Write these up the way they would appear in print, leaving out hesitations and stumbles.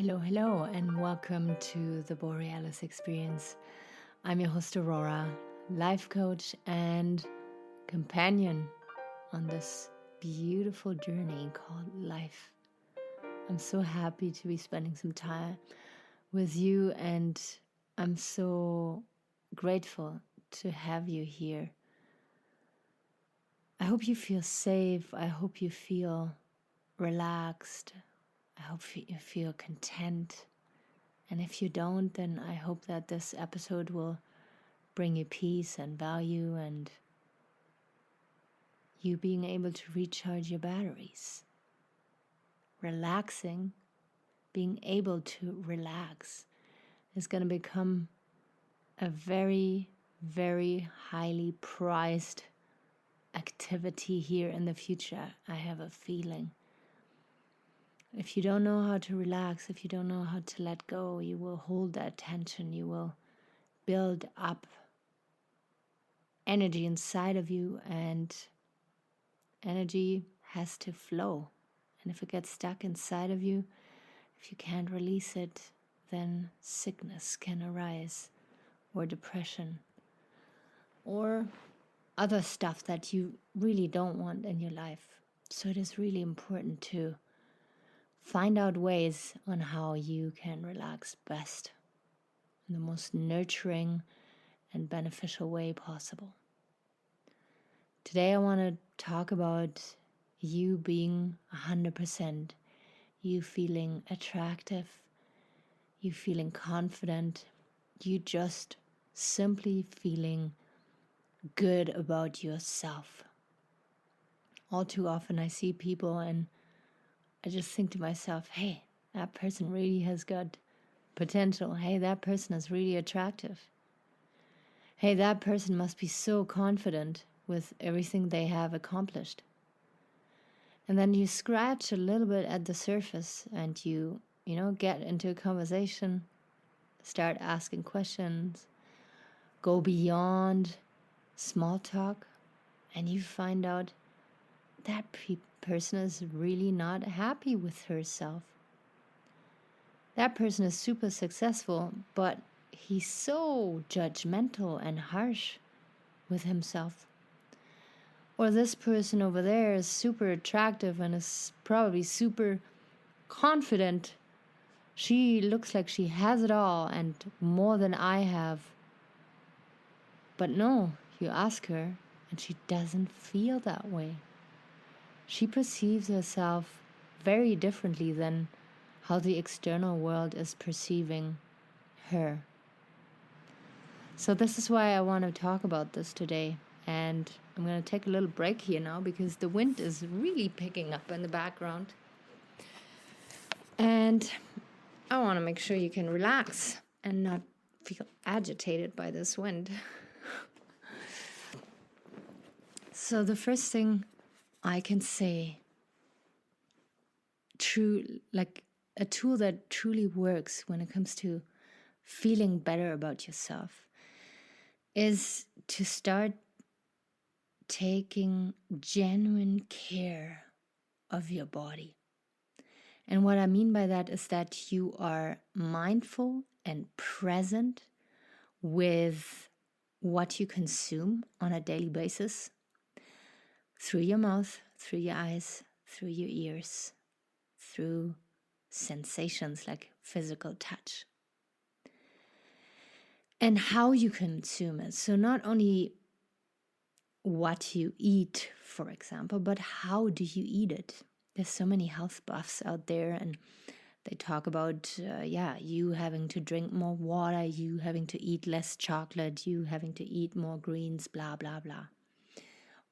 Hello, and welcome to the Borealis Experience. I'm your host, Aurora, life coach and companion on this beautiful journey called life. I'm so happy to be spending some time with you, and I'm so grateful to have you here. I hope you feel safe. I hope you feel relaxed. I hope you feel content. And if you don't, then I hope that this episode will bring you peace and value and you being able to recharge your batteries. Relaxing, being able to relax is going to become a very, very highly prized activity here in the future. I have a feeling. If you don't know how to relax, if you don't know how to let go, you will hold that tension. You will build up energy inside of you, and energy has to flow. And if it gets stuck inside of you, if you can't release it, then sickness can arise, or depression, or other stuff that you really don't want in your life. So it is really important to find out ways on how you can relax best in the most nurturing and beneficial way possible. Today I want to talk about you being 100%, you feeling attractive, you feeling confident, you just simply feeling good about yourself. All too often I see people and I just think to myself, hey, that person really has got potential. Hey, that person is really attractive. Hey, that person must be so confident with everything they have accomplished. And then you scratch a little bit at the surface and you get into a conversation, start asking questions, go beyond small talk, and you find out that person is really not happy with herself. That person is super successful, but he's so judgmental and harsh with himself. Or this person over there is super attractive and is probably super confident. She looks like she has it all and more than I have. But no, you ask her and she doesn't feel that way. She perceives herself very differently than how the external world is perceiving her. So this is why I want to talk about this today. And I'm going to take a little break here now because the wind is really picking up in the background. And I want to make sure you can relax and not feel agitated by this wind. So the first thing I can say, a tool that truly works when it comes to feeling better about yourself, is to start taking genuine care of your body. And what I mean by that is that you are mindful and present with what you consume on a daily basis, through your mouth, through your eyes, through your ears, through sensations like physical touch, and how you consume it. So not only what you eat, for example, but how do you eat it? There's so many health buffs out there, and they talk about, you having to drink more water, you having to eat less chocolate, you having to eat more greens, blah, blah, blah.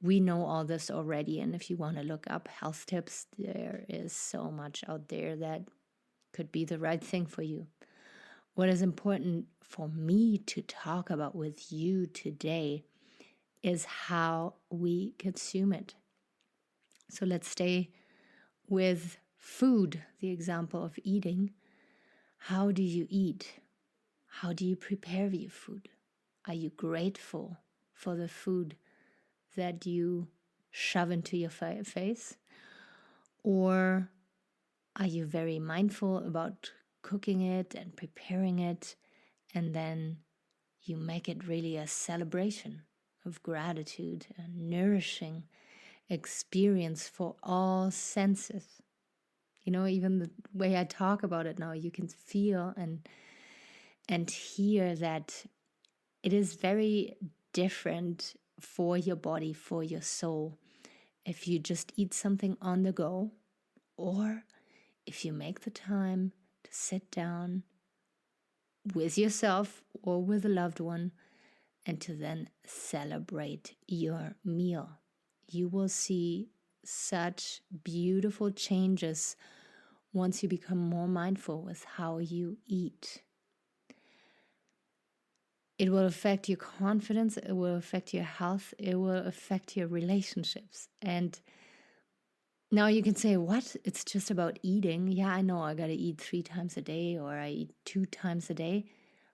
We know all this already, and if you want to look up health tips, there is so much out there that could be the right thing for you. What is important for me to talk about with you today is how we consume it. So let's stay with food, the example of eating. How do you eat? How do you prepare your food? Are you grateful for the food that you shove into your face? Or are you very mindful about cooking it and preparing it, and then you make it really a celebration of gratitude, a nourishing experience for all senses. Even the way I talk about it now, you can feel and hear that it is very different for your body, for your soul, if you just eat something on the go, or if you make the time to sit down with yourself or with a loved one and to then celebrate your meal. You will see such beautiful changes once you become more mindful with how you eat. It will affect your confidence, it will affect your health, it will affect your relationships. And now you can say, what? It's just about eating. Yeah, I know I gotta eat 3 times a day, or I eat 2 times a day.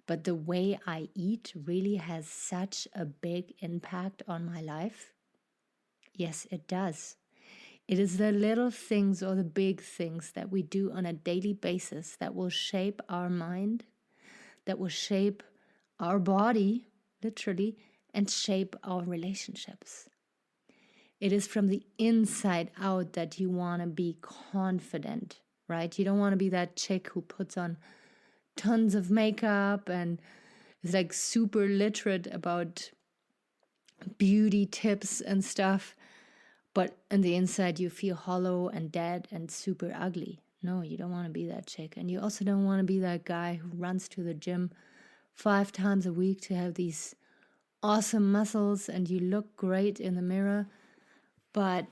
But the way I eat really has such a big impact on my life. Yes, it does. It is the little things or the big things that we do on a daily basis that will shape our mind, that will shape our body, literally, and shape our relationships. It is from the inside out that you want to be confident, right? You don't want to be that chick who puts on tons of makeup and is like super literate about beauty tips and stuff, but on the inside you feel hollow and dead and super ugly. No, you don't want to be that chick. And you also don't want to be that guy who runs to the gym 5 times a week to have these awesome muscles and you look great in the mirror. But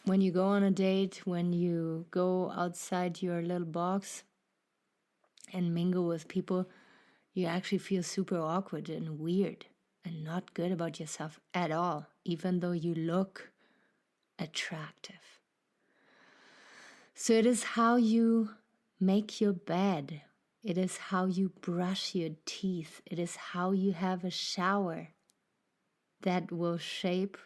when you go on a date, when you go outside your little box and mingle with people, you actually feel super awkward and weird and not good about yourself at all, even though you look attractive. So it is how you make your bed. It is how you brush your teeth. It is how you have a shower that will shape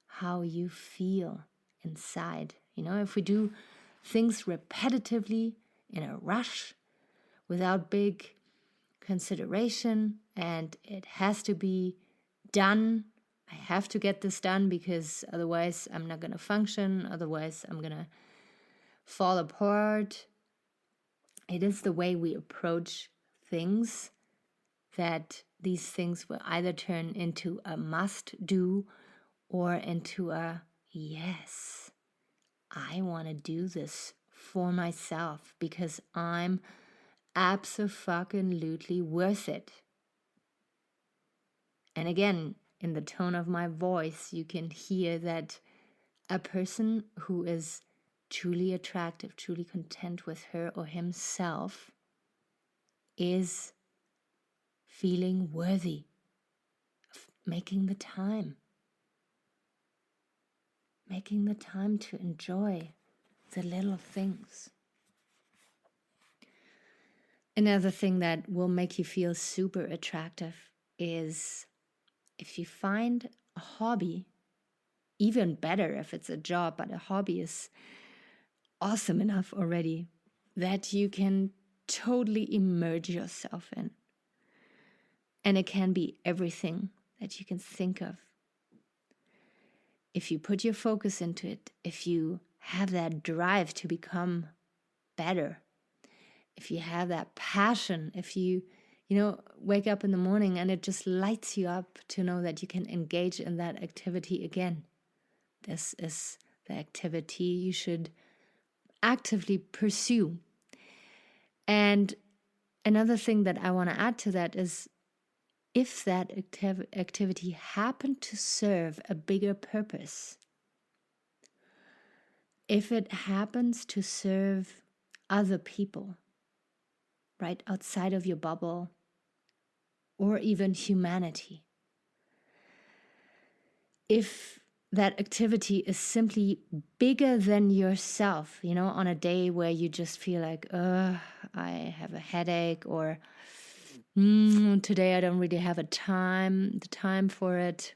how you feel inside. If we do things repetitively in a rush without big consideration, and it has to be done. I have to get this done because otherwise I'm not going to function. Otherwise I'm going to fall apart. It is the way we approach things that these things will either turn into a must do or into a yes, I want to do this for myself because I'm abso-fucking-lutely worth it. And again, in the tone of my voice, you can hear that a person who is truly attractive, truly content with her or himself is feeling worthy of making the time to enjoy the little things. Another thing that will make you feel super attractive is if you find a hobby, even better if it's a job, but a hobby is awesome enough already, that you can totally immerse yourself in. And it can be everything that you can think of. If you put your focus into it, if you have that drive to become better, if you have that passion, if you wake up in the morning and it just lights you up to know that you can engage in that activity again. This is the activity you should actively pursue. And another thing that I want to add to that is if that activity happened to serve a bigger purpose, if it happens to serve other people, right outside of your bubble, or even humanity, if that activity is simply bigger than yourself, on a day where you just feel like, I have a headache, or today I don't really have the time for it,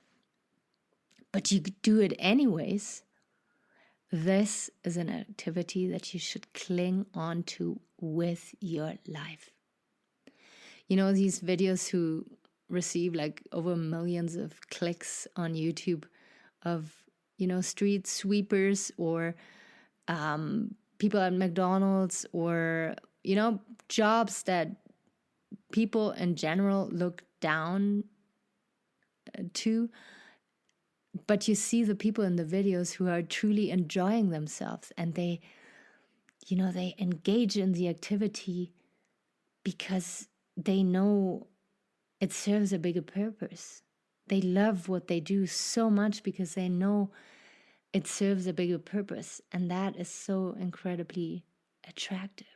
but you do it anyways, this is an activity that you should cling on to with your life. You know, these videos who receive like over millions of clicks on YouTube of, you know, street sweepers or people at McDonald's or, you know, jobs that people in general look down to. But you see the people in the videos who are truly enjoying themselves, and they, you know, they engage in the activity because they know it serves a bigger purpose. They love what they do so much because they know it serves a bigger purpose. And that is so incredibly attractive.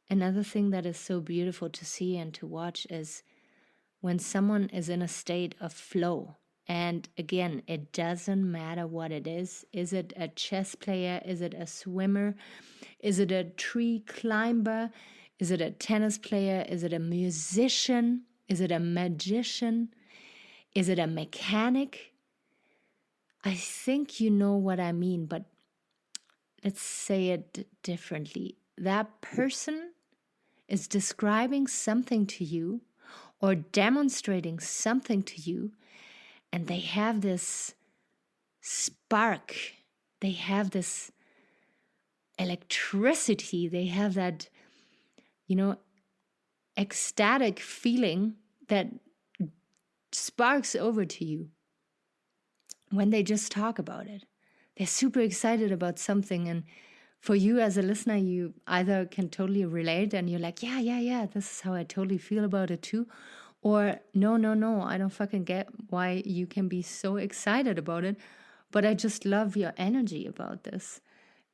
Another thing that is so beautiful to see and to watch is when someone is in a state of flow. And again, it doesn't matter what it is. Is it a chess player? Is it a swimmer? Is it a tree climber? Is it a tennis player? Is it a musician? Is it a magician? Is it a mechanic? I think you know what I mean, but let's say it differently. That person is describing something to you or demonstrating something to you, and they have this spark, they have this electricity, they have that, you know, ecstatic feeling that sparks over to you when they just talk about it. They're super excited about something, and for you as a listener, you either can totally relate and you're like, yeah, this is how I totally feel about it too. Or no, I don't fucking get why you can be so excited about it, but I just love your energy about this.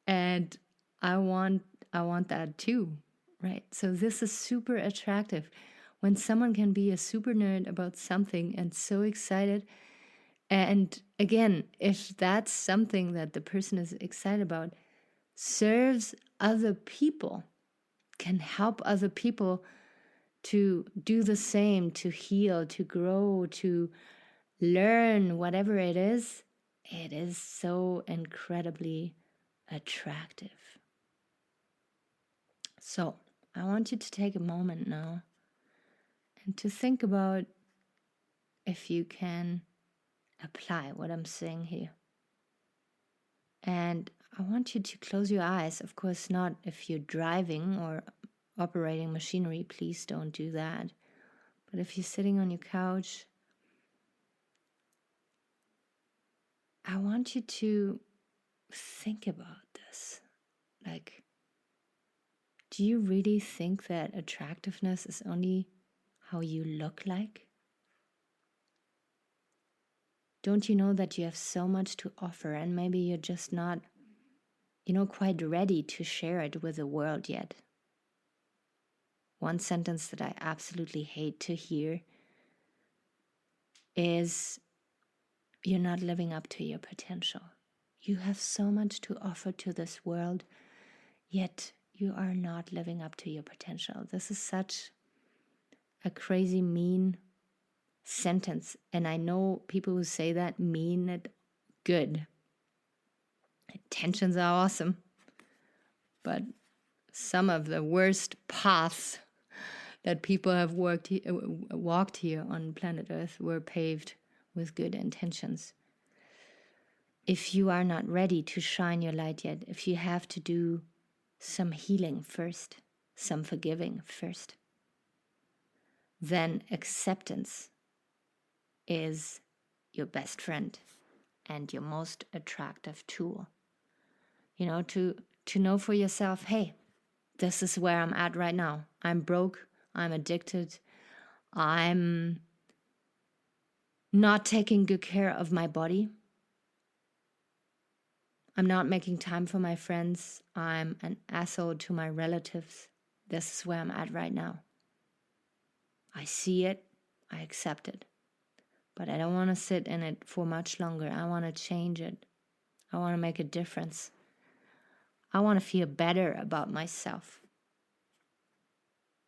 And I want that too, right? So this is super attractive. When someone can be a super nerd about something and so excited. And again, if that's something that the person is excited about, serves other people, can help other people to do the same, to heal, to grow, to learn, whatever it is so incredibly attractive. So I want you to take a moment now and to think about if you can apply what I'm saying here. And I want you to close your eyes. Of course, not if you're driving or operating machinery, please don't do that. But if you're sitting on your couch, I want you to think about this. Like, do you really think that attractiveness is only how you look like? Don't you know that you have so much to offer, and maybe you're just not, quite ready to share it with the world yet? One sentence that I absolutely hate to hear is, you're not living up to your potential. You have so much to offer to this world, yet you are not living up to your potential. This is such a crazy, mean sentence. And I know people who say that mean it good. Intentions are awesome. But some of the worst paths that people have walked here on planet Earth were paved with good intentions. If you are not ready to shine your light yet, if you have to do some healing first, some forgiving first, then acceptance is your best friend and your most attractive tool. To know for yourself, hey, this is where I'm at right now. I'm broke, I'm addicted, I'm not taking good care of my body. I'm not making time for my friends. I'm an asshole to my relatives. This is where I'm at right now. I see it, I accept it. But I don't want to sit in it for much longer. I want to change it. I want to make a difference. I want to feel better about myself.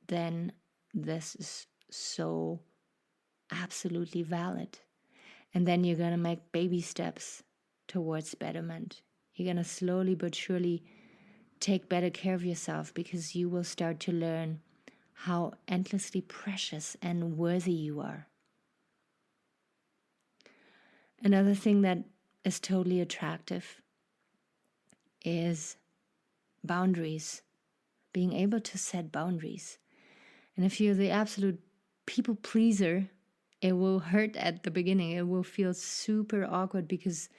Then this is so absolutely valid. And then you're going to make baby steps towards betterment. You're going to slowly but surely take better care of yourself, because you will start to learn how endlessly precious and worthy you are. Another thing that is totally attractive is boundaries, being able to set boundaries. And if you're the absolute people pleaser, it will hurt at the beginning. It will feel super awkward because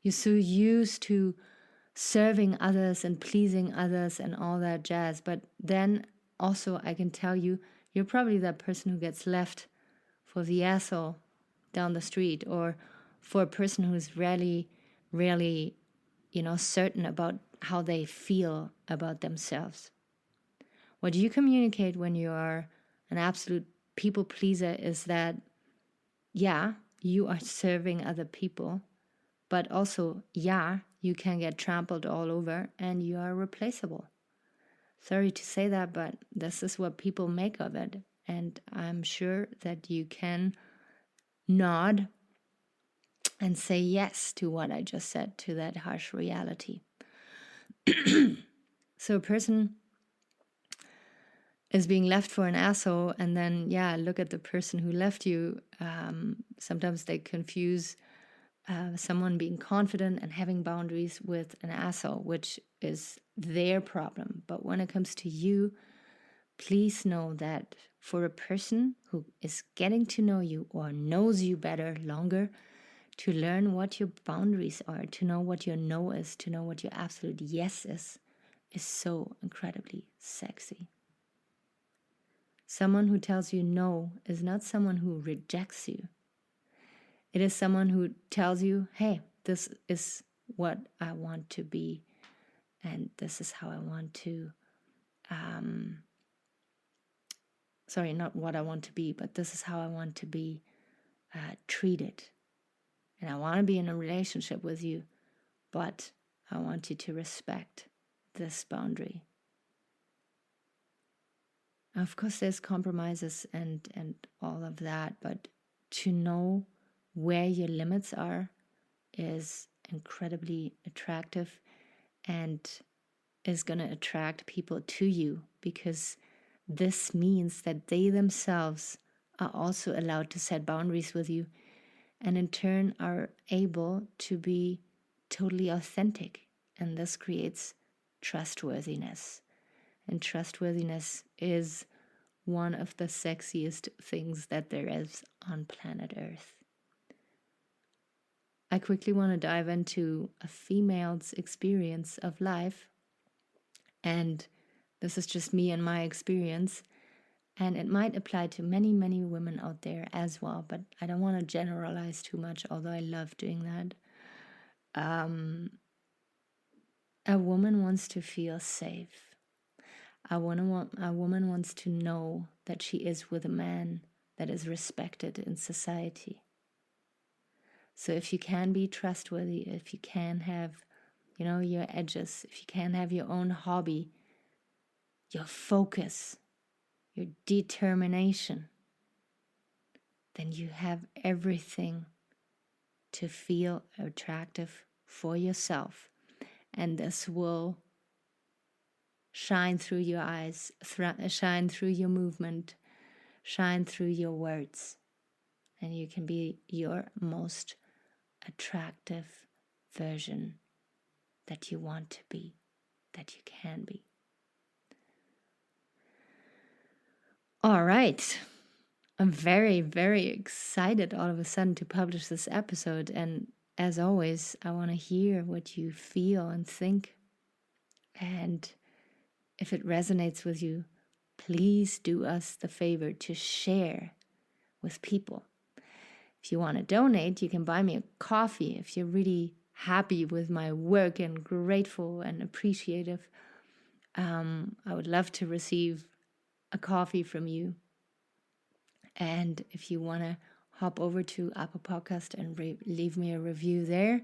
you're so used to serving others and pleasing others and all that jazz. But then also I can tell you, you're probably that person who gets left for the asshole down the street, or for a person who's really, really, certain about how they feel about themselves. What you communicate when you are an absolute people pleaser is that, yeah, you are serving other people, but also, yeah, you can get trampled all over and you are replaceable. Sorry to say that, but this is what people make of it. And I'm sure that you can nod and say yes to what I just said, to that harsh reality. So a person is being left for an asshole, and then, look at the person who left you. Sometimes they confuse someone being confident and having boundaries with an asshole, which is their problem. But when it comes to you, please know that for a person who is getting to know you or knows you better longer, to learn what your boundaries are, to know what your no is, to know what your absolute yes is so incredibly sexy. Someone who tells you no is not someone who rejects you. It is someone who tells you, hey, this is what I want to be, and this is how I want to, not what I want to be, but this is how I want to be treated. And I want to be in a relationship with you, but I want you to respect this boundary. Of course, there's compromises and all of that, but to know where your limits are is incredibly attractive and is going to attract people to you, because this means that they themselves are also allowed to set boundaries with you, and in turn are able to be totally authentic. And this creates trustworthiness. And trustworthiness is one of the sexiest things that there is on planet Earth. I quickly want to dive into a female's experience of life. And this is just me and my experience. And it might apply to many, many women out there as well. But I don't want to generalize too much, although I love doing that. A woman wants to feel safe. A woman wants to know that she is with a man that is respected in society. So if you can be trustworthy, if you can have, your edges, if you can have your own hobby, your focus, your determination, then you have everything to feel attractive for yourself. And this will shine through your eyes, shine through your movement, shine through your words. And you can be your most attractive version that you want to be, that you can be. All right. I'm very, very excited all of a sudden to publish this episode. And as always, I want to hear what you feel and think. And if it resonates with you, please do us the favor to share with people. If you want to donate, you can buy me a coffee. If you're really happy with my work and grateful and appreciative, I would love to receive a coffee from you. And if you want to hop over to Apple Podcast and leave me a review there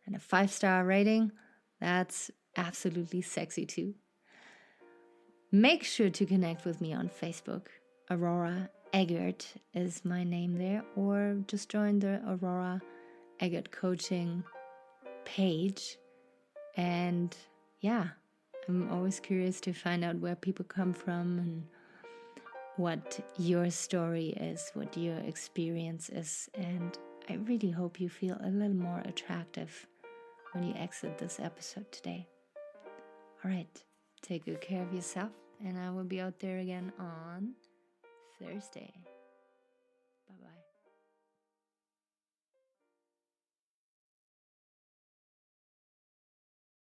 and a 5-star rating, that's absolutely sexy too. Make sure to connect with me on Facebook. Aurora Eggert is my name there, or just join the Aurora Eggert coaching page. And I'm I'm always curious to find out where people come from and what your story is, what your experience is. And I really hope you feel a little more attractive when you exit this episode today. All right, take good care of yourself, and I will be out there again on Thursday. Bye-bye.